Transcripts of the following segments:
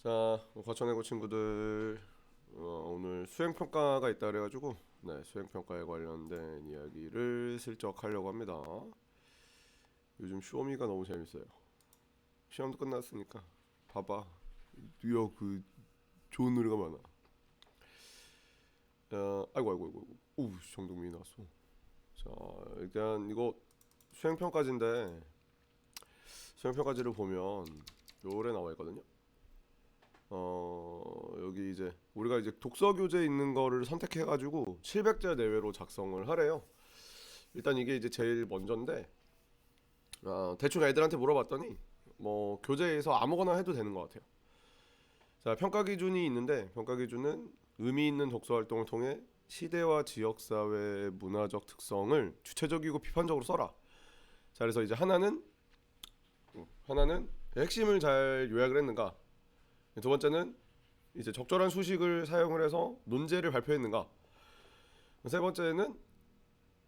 자, 과천외고 친구들, 오늘 수행평가가 있다 그래가지고 네, 수행평가에 관련된 이야기를 슬쩍 하려고 합니다. 요즘 쇼미가 너무 재밌어요. 시험도 끝났으니까 봐봐. 뉴욕 그 좋은 노래가 많아. 아이고. 오, 정동민이 나왔어. 자, 일단 이거 수행평가지인데 수행평가지를 보면 요래 나와 있거든요. 여기 이제 우리가 이제 독서 교재 있는 거를 선택해가지고 700자 내외로 작성을 하래요. 일단 이게 이제 제일 먼저인데 대충 애들한테 물어봤더니 뭐 교재에서 아무거나 해도 되는 것 같아요. 자, 평가 기준이 있는데 평가 기준은 의미 있는 독서 활동을 통해 시대와 지역 사회의 문화적 특성을 주체적이고 비판적으로 써라. 자, 그래서 이제 하나는 핵심을 잘 요약을 했는가. 두 번째는 이제 적절한 수식을 사용을 해서 논제를 발표했는가. 세 번째는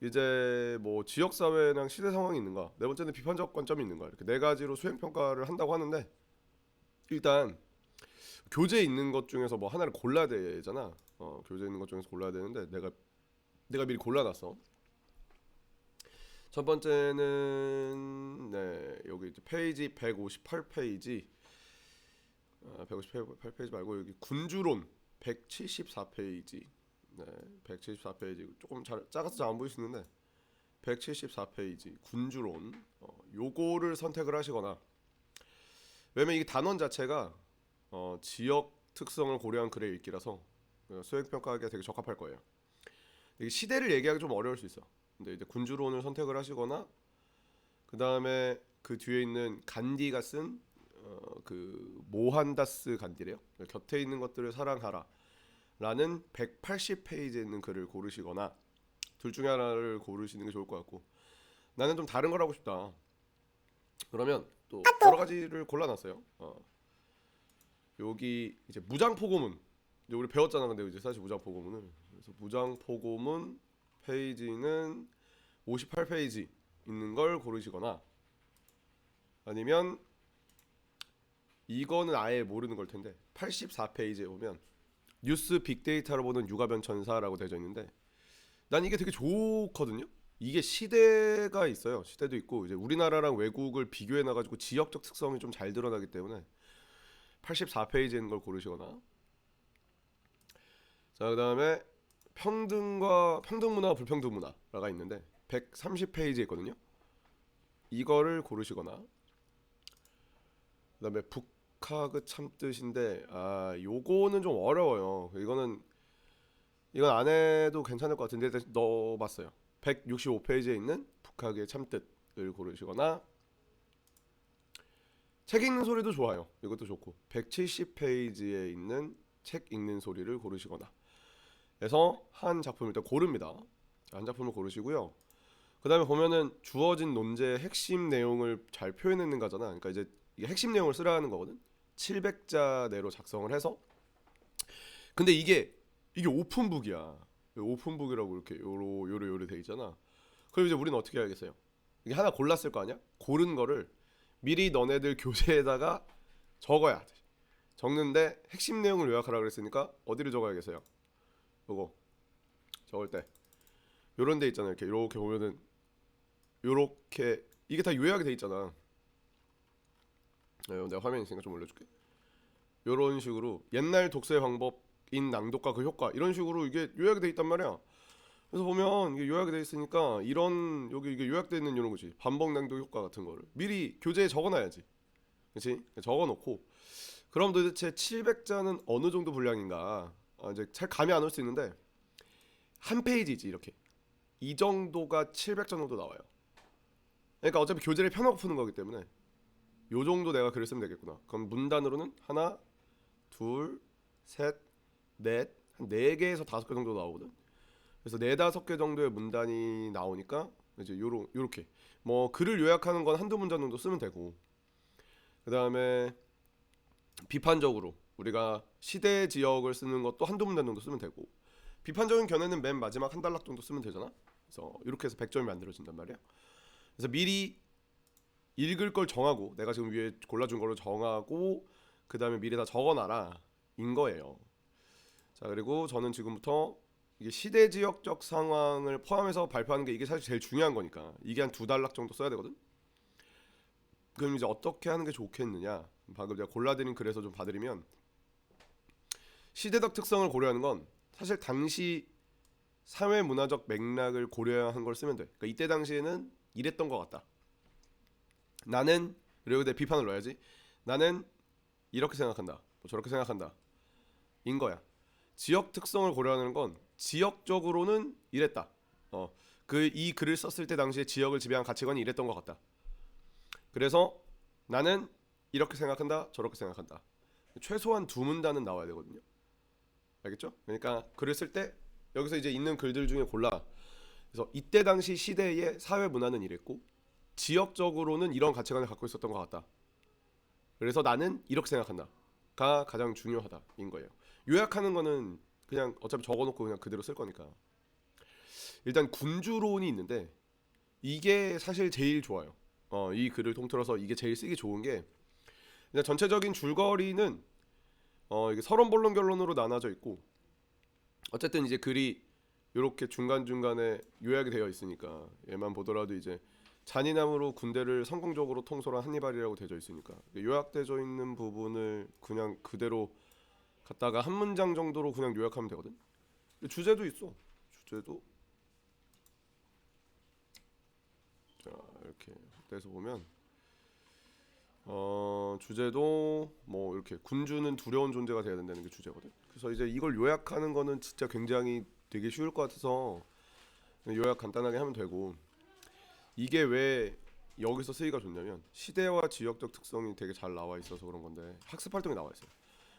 이제 뭐 지역 사회랑 시대 상황이 있는가. 네 번째는 비판적 관점이 있는가. 이렇게 네 가지로 수행 평가를 한다고 하는데 일단 교재에 있는 것 중에서 뭐 하나를 골라야 되잖아. 교재에 있는 것 중에서 골라야 되는데 내가 미리 골라놨어. 첫 번째는 네 여기 이제 페이지 158페이지 158페이지 말고 여기 군주론 174페이지 네 174페이지 조금 작아서 잘 안 보일 수 있는데 174페이지 군주론 요거를 선택을 하시거나 왜냐면 이 단원 자체가 지역 특성을 고려한 글의 읽기라서 수행 평가하기가 되게 적합할 거예요. 이게 시대를 얘기하기 좀 어려울 수 있어. 근데 이제 군주론을 선택을 하시거나 그 다음에 그 뒤에 있는 간디가 쓴 그 모한다스 간디래요. 곁에 있는 것들을 사랑하라 라는 180페이지에 있는 글을 고르시거나 둘 중에 하나를 고르시는 게 좋을 것 같고 나는 좀 다른 걸 하고 싶다. 그러면 또 여러 가지를 골라놨어요. 여기 이제 무장포고문 이제 우리 배웠잖아. 근데 이제 사실 무장포고문을 그래서 무장포고문 페이지는 58페이지 있는 걸 고르시거나 아니면 이거는 아예 모르는 걸 텐데 84페이지에 보면 뉴스 빅데이터로 보는 육아변천사라고 되어 있는데 난 이게 되게 좋거든요. 이게 시대가 있어요. 시대도 있고 이제 우리나라랑 외국을 비교해 놔가지고 지역적 특성이 좀 잘 드러나기 때문에 84페이지에 있는 걸 고르시거나 자 그다음에 평등문화와 불평등 문화가 있는데 130페이지에 있거든요. 이거를 고르시거나 그다음에 북학의 참뜻인데 요거는 좀 어려워요. 이건 안 해도 괜찮을 것 같은데 일단 넣어봤어요. 165페이지에 있는 북학의 참뜻을 고르시거나 책 읽는 소리도 좋아요. 이것도 좋고 170페이지에 있는 책 읽는 소리를 고르시거나 해서 한 작품을 일단 고릅니다. 한 작품을 고르시고요. 그 다음에 보면은 주어진 논제의 핵심 내용을 잘 표현했는가잖아. 그러니까 이제 이게 핵심 내용을 쓰라는 거거든. 700자 내로 작성을 해서 근데 이게 오픈북이야. 오픈북이라고 이렇게 요래 돼 있잖아. 그럼 이제 우리는 어떻게 해야겠어요? 이게 하나 골랐을 거 아니야? 고른 거를 미리 너네들 교재에다가 적어야 돼. 적는데 핵심 내용을 요약하라 그랬으니까 어디를 적어야겠어요? 요거 적을 때 요런 데 있잖아요. 이렇게 보면은 요렇게 이게 다 요약이 돼 있잖아. 내가 화면 있으니까 좀 올려줄게. 요런 식으로 옛날 독서의 방법인 낭독과 그 효과 이런 식으로 이게 요약이 돼 있단 말이야. 그래서 보면 이게 요약이 돼 있으니까 이런 여기 이게 요약돼 있는 이런 거지. 반복 낭독 효과 같은 거를 미리 교재에 적어놔야지. 그렇지? 적어놓고 그럼 도대체 700자는 어느 정도 분량인가? 이제 잘 감이 안 올 수 있는데 한 페이지지 이렇게 이 정도가 700자 정도 나와요. 그러니까 어차피 교재를 펴놓고 푸는 거기 때문에 요 정도 내가 글을 쓰면 되겠구나. 그럼 문단으로는 하나, 둘, 셋, 넷, 한 4개에서 5개 정도 나오거든. 그래서 4, 5개 정도의 문단이 나오니까 이제 요렇게 뭐 글을 요약하는 건 한두 문장 정도 쓰면 되고 그 다음에 비판적으로 우리가 시대 지역을 쓰는 것도 한두 문단 정도 쓰면 되고 비판적인 견해는 맨 마지막 한 단락 정도 쓰면 되잖아. 그래서 이렇게 해서 100점이 만들어진단 말이야. 그래서 미리 읽을 걸 정하고 내가 지금 위에 골라준 거를 정하고 그 다음에 미래다 적어놔라 인 거예요. 자, 그리고 저는 지금부터 이게 시대 지역적 상황을 포함해서 발표하는 게 이게 사실 제일 중요한 거니까 이게 한 2단락 정도 써야 되거든. 그럼 이제 어떻게 하는 게 좋겠느냐, 방금 제가 골라드린 글에서 좀 봐드리면, 시대적 특성을 고려하는 건 사실 당시 사회 문화적 맥락을 고려한 걸 쓰면 돼. 그러니까 이때 당시에는 이랬던 것 같다. 나는, 그리고 내 비판을 넣어야지. 나는 이렇게 생각한다, 뭐 저렇게 생각한다 인 거야. 지역 특성을 고려하는 건 지역적으로는 이랬다. 그 이 글을 썼을 때 당시에 지역을 지배한 가치관이 이랬던 것 같다. 그래서 나는 이렇게 생각한다, 저렇게 생각한다. 최소한 2문단은 나와야 되거든요. 알겠죠? 그러니까 글을 쓸 때 여기서 이제 있는 글들 중에 골라. 그래서 이때 당시 시대의 사회 문화는 이랬고 지역적으로는 이런 가치관을 갖고 있었던 것 같다. 그래서 나는 이렇게 생각한다가 가장 중요하다인 거예요. 요약하는 거는 그냥 어차피 적어놓고 그냥 그대로 쓸 거니까. 일단 군주론이 있는데 이게 사실 제일 좋아요. 이 글을 통틀어서 이게 제일 쓰기 좋은 게, 그냥 전체적인 줄거리는 이게 서론 본론 결론으로 나눠져 있고, 어쨌든 이제 글이 이렇게 중간 중간에 요약이 되어 있으니까 얘만 보더라도 이제 잔인함으로 군대를 성공적으로 통솔한 한니발이라고 되어 있으니까 요약되어 있는 부분을 그냥 그대로 갖다가 한 문장 정도로 그냥 요약하면 되거든. 주제도 있어. 주제도 자, 이렇게 확대해서 보면 주제도 뭐 이렇게 군주는 두려운 존재가 돼야 된다는 게 주제거든. 그래서 이제 이걸 요약하는 거는 진짜 굉장히 되게 쉬울 것 같아서 요약 간단하게 하면 되고, 이게 왜 여기서 쓰기가 좋냐면 시대와 지역적 특성이 되게 잘 나와 있어서 그런 건데, 학습 활동이 나와 있어요.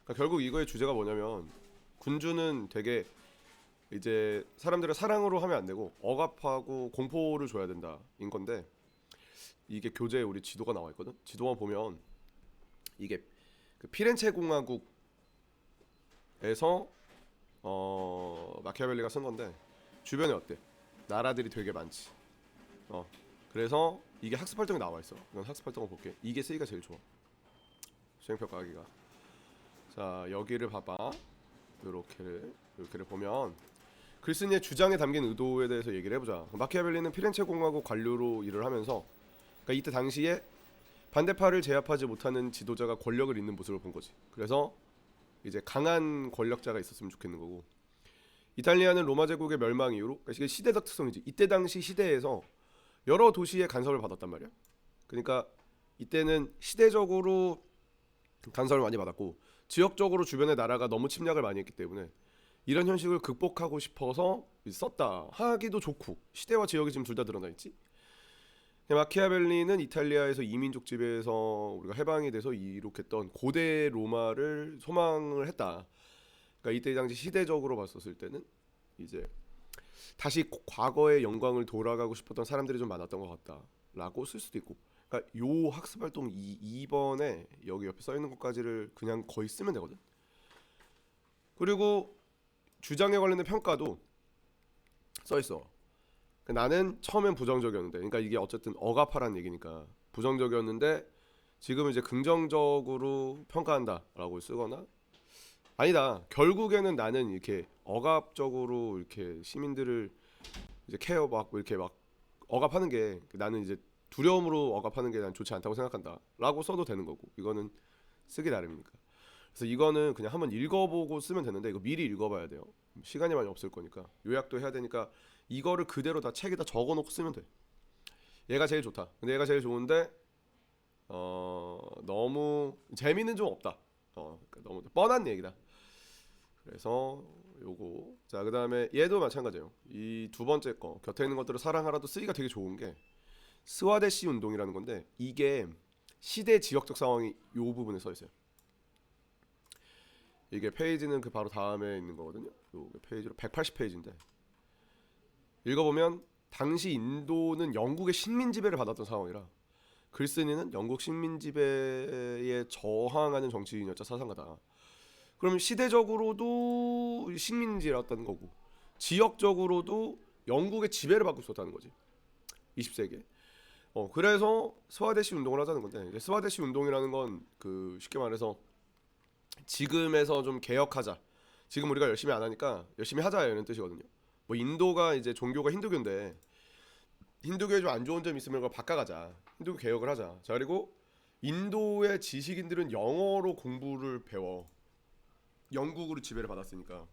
그러니까 결국 이거의 주제가 뭐냐면, 군주는 되게 이제 사람들을 사랑으로 하면 안 되고 억압하고 공포를 줘야 된다인 건데, 이게 교재에 우리 지도가 나와 있거든. 지도만 보면 이게 그 피렌체 공화국에서 마키아벨리가 쓴 건데, 주변에 어때? 나라들이 되게 많지. 그래서 이게 학습 활동에 나와 있어. 이건 학습 활동을 볼게. 이게 쓰기가 제일 좋아. 수행평가하기가. 자, 여기를 봐봐. 이렇게를 보면 글쓴이의 주장에 담긴 의도에 대해서 얘기를 해보자. 마키아벨리는 피렌체 공화국 관료로 일을 하면서, 그러니까 이때 당시에 반대파를 제압하지 못하는 지도자가 권력을 잇는 모습을 본 거지. 그래서 이제 강한 권력자가 있었으면 좋겠는 거고, 이탈리아는 로마 제국의 멸망 이후로, 그러니까 이게 시대적 특성이지. 이때 당시 시대에서 여러 도시의 간섭을 받았단 말이야. 그러니까 이때는 시대적으로 간섭을 많이 받았고 지역적으로 주변의 나라가 너무 침략을 많이 했기 때문에 이런 현실을 극복하고 싶어서 썼다 하기도 좋고, 시대와 지역이 지금 둘 다 드러나 있지. 마키아벨리는 이탈리아에서 이민족 지배에서 우리가 해방이 돼서 이룩했던 고대 로마를 소망을 했다. 그러니까 이때 당시 시대적으로 봤었을 때는 이제 다시 과거의 영광을 돌아가고 싶었던 사람들이 좀 많았던 것 같다라고 쓸 수도 있고. 그러니까 요 학습 활동 2번에 여기 옆에 써 있는 것까지를 그냥 거의 쓰면 되거든. 그리고 주장에 관련된 평가도 써 있어. 나는 처음엔 부정적이었는데, 그러니까 이게 어쨌든 억압하라는 얘기니까 부정적이었는데 지금은 이제 긍정적으로 평가한다라고 쓰거나, 아니다, 결국에는 나는 이렇게 억압적으로 이렇게 시민들을 이제 케어 막 이렇게 막 억압하는 게, 나는 이제 두려움으로 억압하는 게 난 좋지 않다고 생각한다라고 써도 되는 거고, 이거는 쓰기 나름이니까. 그래서 이거는 그냥 한번 읽어보고 쓰면 되는데, 이거 미리 읽어봐야 돼요. 시간이 많이 없을 거니까 요약도 해야 되니까 이거를 그대로 다 책에다 적어놓고 쓰면 돼. 얘가 제일 좋다. 근데 얘가 제일 좋은데 너무 재미는 좀 없다. 그러니까 너무 뻔한 얘기다. 그래서 요거. 자, 그 다음에 얘도 마찬가지예요. 이 두 번째 거, 곁에 있는 것들을 사랑하라도 쓰기가 되게 좋은 게 스와데시 운동이라는 건데, 이게 시대 지역적 상황이 요 부분에 써 있어요. 이게 페이지는 그 바로 다음에 있는 거거든요. 요 페이지로 180페이지인데 읽어보면, 당시 인도는 영국의 식민 지배를 받았던 상황이라 글쓴이는 영국 식민 지배에 저항하는 정치인이었죠, 사상가다. 그럼 시대적으로도 식민지였다는 거고 지역적으로도 영국의 지배를 받고 있었다는 거지, 20세기에. 그래서 스와데시 운동을 하자는 건데, 스와데시 운동이라는 건 그 쉽게 말해서 지금에서 좀 개혁하자. 지금 우리가 열심히 안 하니까 열심히 하자 이런 뜻이거든요. 뭐 인도가 이제 종교가 힌두교인데 힌두교에 좀 안 좋은 점 있으면 그걸 바꿔가자. 힌두교 개혁을 하자. 자 그리고 인도의 지식인들은 영어로 공부를 배워. 영국으로 지배를 받았으니까.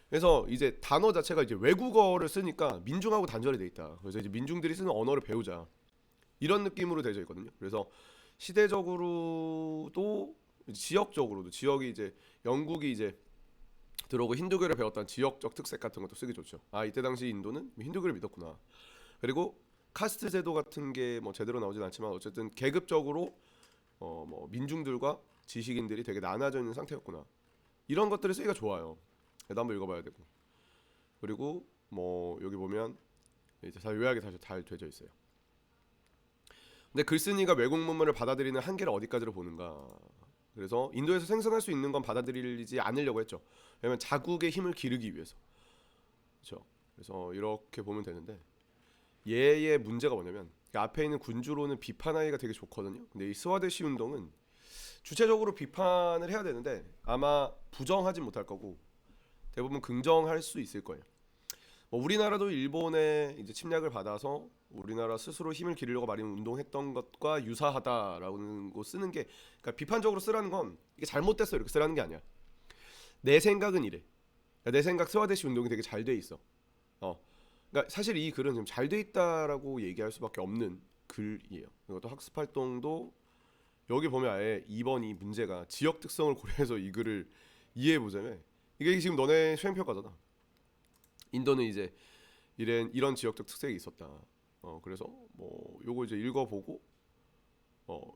그래서 이제 단어 자체가 이제 외국어를 쓰니까 민중하고 단절이 돼 있다. 그래서 이제 민중들이 쓰는 언어를 배우자. 이런 느낌으로 되어 있거든요. 그래서 시대적으로도 지역적으로도 지역이 이제 영국이 이제 들어오고 힌두교를 배웠던 지역적 특색 같은 것도 쓰기 좋죠. 아 이때 당시 인도는 힌두교를 믿었구나. 그리고 카스트 제도 같은 게 뭐 제대로 나오진 않지만 어쨌든 계급적으로 뭐 민중들과 지식인들이 되게 나눠져 있는 상태였구나. 이런 것들을 쓰기가 좋아요. 그래도 한번 읽어봐야 되고. 그리고 뭐 여기 보면 이제 다 요약이 다시 잘 되어 있어요. 근데 글쓴이가 외국 문물을 받아들이는 한계를 어디까지로 보는가. 그래서 인도에서 생산할 수 있는 건 받아들이지 않으려고 했죠. 왜냐면 자국의 힘을 기르기 위해서. 그렇죠. 그래서 이렇게 보면 되는데 얘의 문제가 뭐냐면 앞에 있는 군주로는 비판하기가 되게 좋거든요. 근데 이 스와데시 운동은 주체적으로 비판을 해야 되는데 아마 부정하진 못할 거고 대부분 긍정할 수 있을 거예요. 뭐 우리나라도 일본의 이제 침략을 받아서 우리나라 스스로 힘을 기르려고 많이 운동했던 것과 유사하다라는 거 쓰는 게 그러니까 비판적으로 쓰라는 건 이게 잘못됐어 이렇게 쓰라는 게 아니야. 내 생각은 이래. 그러니까 내 생각 스와데시 운동이 되게 잘 돼 있어. 그러니까 사실 이 글은 좀 잘 돼 있다라고 얘기할 수밖에 없는 글이에요. 이것도 학습 활동도 여기 보면 아예 2번이 문제가 지역 특성을 고려해서 이 글을 이해해 보자면 이게 지금 너네 수행평가잖아. 인도는 이제 이런 지역적 특색이 있었다. 그래서 뭐 요거 이제 읽어보고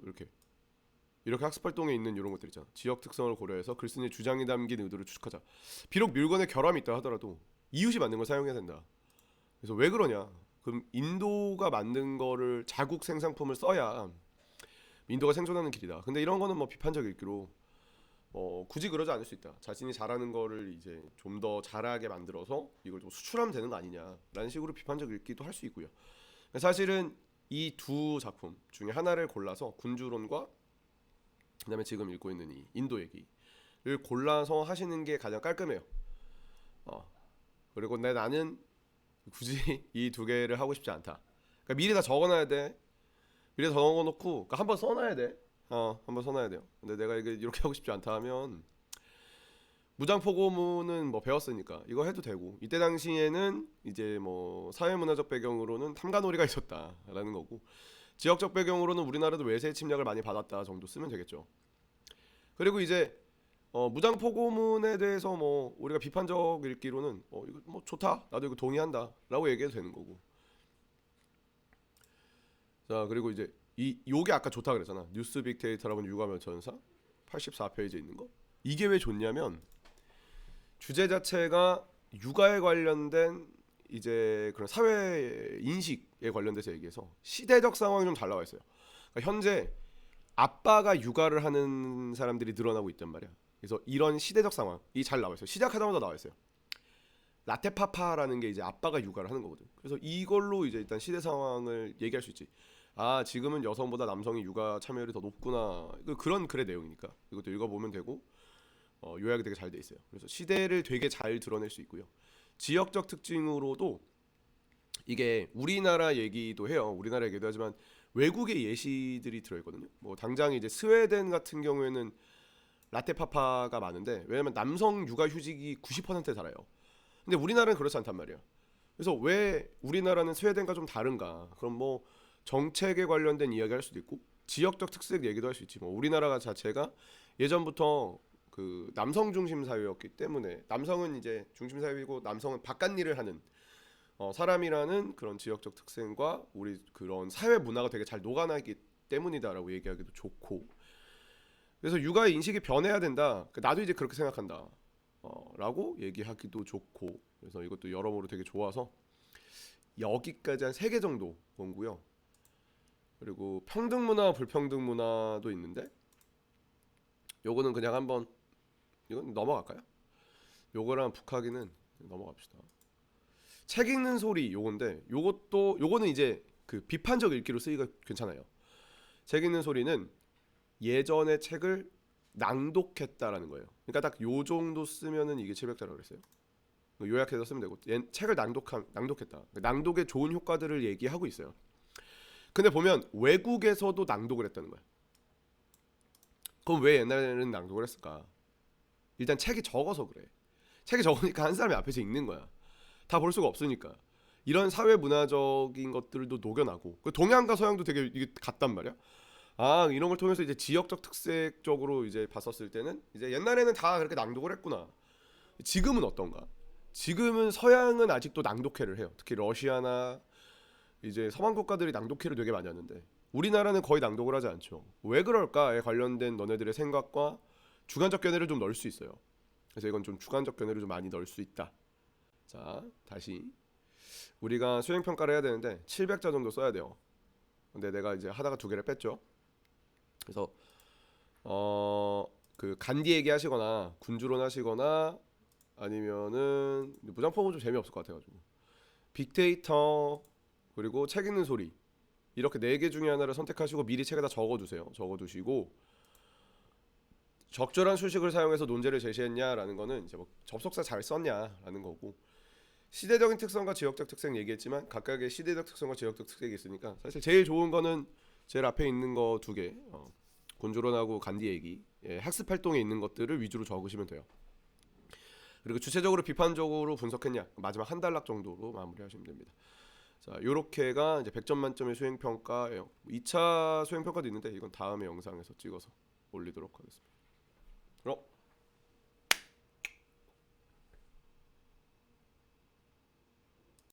이렇게 학습 활동에 있는 이런 것들 있잖아. 지역 특성을 고려해서 글쓴이의 주장이 담긴 의도를 추측하자. 비록 밀건에 결함이 있다 하더라도 이웃이 만든 걸 사용해야 된다. 그래서 왜 그러냐? 그럼 인도가 만든 거를 자국 생산품을 써야 인도가 생존하는 길이다. 근데 이런 거는 뭐 비판적 읽기로 굳이 그러지 않을 수 있다. 자신이 잘하는 거를 이제 좀 더 잘하게 만들어서 이걸 좀 수출하면 되는 거 아니냐라는 식으로 비판적 읽기도 할 수 있고요. 사실은 이 두 작품 중에 하나를 골라서 군주론과 그다음에 지금 읽고 있는 이 인도 얘기를 골라서 하시는 게 가장 깔끔해요. 그리고 나는 굳이 이 두 개를 하고 싶지 않다. 그러니까 미리 다 적어놔야 돼. 미리 다 적어놓고 그러니까 한번 써놔야 돼. 한번 써놔야 돼요. 근데 내가 이렇게 하고 싶지 않다 하면 무장포고문은 뭐 배웠으니까 이거 해도 되고 이때 당시에는 이제 뭐 사회문화적 배경으로는 탐관오리가 있었다라는 거고 지역적 배경으로는 우리나라도 외세 침략을 많이 받았다 정도 쓰면 되겠죠. 그리고 이제 무장포고문에 대해서 뭐 우리가 비판적 읽기로는 이거 뭐 좋다 나도 이거 동의한다라고 얘기해도 되는 거고. 자 그리고 이제 요게 아까 좋다 그랬잖아. 뉴스 빅데이터라는 유가면 전사 84페이지에 있는 거. 이게 왜 좋냐면 주제 자체가 육아에 관련된 이제 그런 사회 인식에 관련돼서 얘기해서 시대적 상황이 좀 잘 나와 있어요. 그러니까 현재 아빠가 육아를 하는 사람들이 늘어나고 있단 말이야. 그래서 이런 시대적 상황이 잘 나와 있어요. 시작하자마자 나와 있어요. 라테파파라는 게 이제 아빠가 육아를 하는 거거든. 그래서 이걸로 이제 일단 시대 상황을 얘기할 수 있지. 아 지금은 여성보다 남성이 육아 참여율이 더 높구나. 그런 글의 내용이니까 이것도 읽어보면 되고 요약이 되게 잘 돼 있어요. 그래서 시대를 되게 잘 드러낼 수 있고요. 지역적 특징으로도 이게 우리나라 얘기도 해요. 우리나라 얘기도 하지만 외국의 예시들이 들어있거든요. 뭐 당장 이제 스웨덴 같은 경우에는 라테파파가 많은데 왜냐면 남성 육아휴직이 90%에 달아요. 근데 우리나라는 그렇지 않단 말이야. 그래서 왜 우리나라는 스웨덴과 좀 다른가? 그럼 뭐 정책에 관련된 이야기 할 수도 있고 지역적 특색 얘기도 할 수 있지. 뭐 우리나라가 자체가 예전부터 그 남성 중심 사회였기 때문에 남성은 이제 중심 사회이고 남성은 바깥 일을 하는 사람이라는 그런 지역적 특성과 우리 그런 사회 문화가 되게 잘 녹아나기 때문이다라고 얘기하기도 좋고. 그래서 육아의 인식이 변해야 된다. 나도 이제 그렇게 생각한다. 라고 얘기하기도 좋고. 그래서 이것도 여러모로 되게 좋아서 여기까지 한 3개 정도 본고요. 그리고 평등 문화, 불평등 문화도 있는데 요거는 그냥 한번 이건 넘어갈까요? 요거랑 북하기는 넘어갑시다. 책 읽는 소리 요건데 요거는 이제 그 비판적 읽기로 쓰기가 괜찮아요. 책 읽는 소리는 예전의 책을 낭독했다라는 거예요. 그러니까 딱 요 정도 쓰면은 이게 700자라고 그랬어요. 요약해서 쓰면 되고 책을 낭독했다. 낭독의 좋은 효과들을 얘기하고 있어요. 근데 보면 외국에서도 낭독을 했다는 거야. 그럼 왜 옛날에는 낭독을 했을까? 일단 책이 적어서 그래. 책이 적으니까 한 사람이 앞에서 읽는 거야. 다 볼 수가 없으니까. 이런 사회 문화적인 것들도 녹여나고 동양과 서양도 되게 이게 같단 말이야. 아 이런 걸 통해서 이제 지역적 특색적으로 이제 봤었을 때는 이제 옛날에는 다 그렇게 낭독을 했구나. 지금은 어떤가? 지금은 서양은 아직도 낭독회를 해요. 특히 러시아나 이제 서방 국가들이 낭독회를 되게 많이 하는데 우리나라는 거의 낭독을 하지 않죠. 왜 그럴까에 관련된 너네들의 생각과 주관적 견해를 좀 넣을 수 있어요. 그래서 이건 좀 주관적 견해를 좀 많이 넣을 수 있다. 자 다시 우리가 수행 평가를 해야 되는데 700자 정도 써야 돼요. 근데 내가 이제 하다가 두 개를 뺐죠. 그래서 그 간디 얘기하시거나 군주론 하시거나 아니면은 무장법은 좀 재미없을 것 같아가지고 빅데이터 그리고 책 읽는 소리 이렇게 네 개 중에 하나를 선택하시고 미리 책에다 적어두세요. 적어두시고 적절한 수식을 사용해서 논제를 제시했냐라는 거는 이제 뭐 접속사 잘 썼냐라는 거고 시대적인 특성과 지역적 특색 얘기했지만 각각의 시대적 특성과 지역적 특색이 있으니까 사실 제일 좋은 거는 제일 앞에 있는 거 두 개 곤조론하고 간디 얘기 학습 활동에 있는 것들을 위주로 적으시면 돼요. 그리고 주체적으로 비판적으로 분석했냐 마지막 한 단락 정도로 마무리하시면 됩니다. 자, 요렇게가 이제 100점 만점의 수행 평가예요. 2차 수행 평가도 있는데 이건 다음에 영상에서 찍어서 올리도록 하겠습니다. 그럼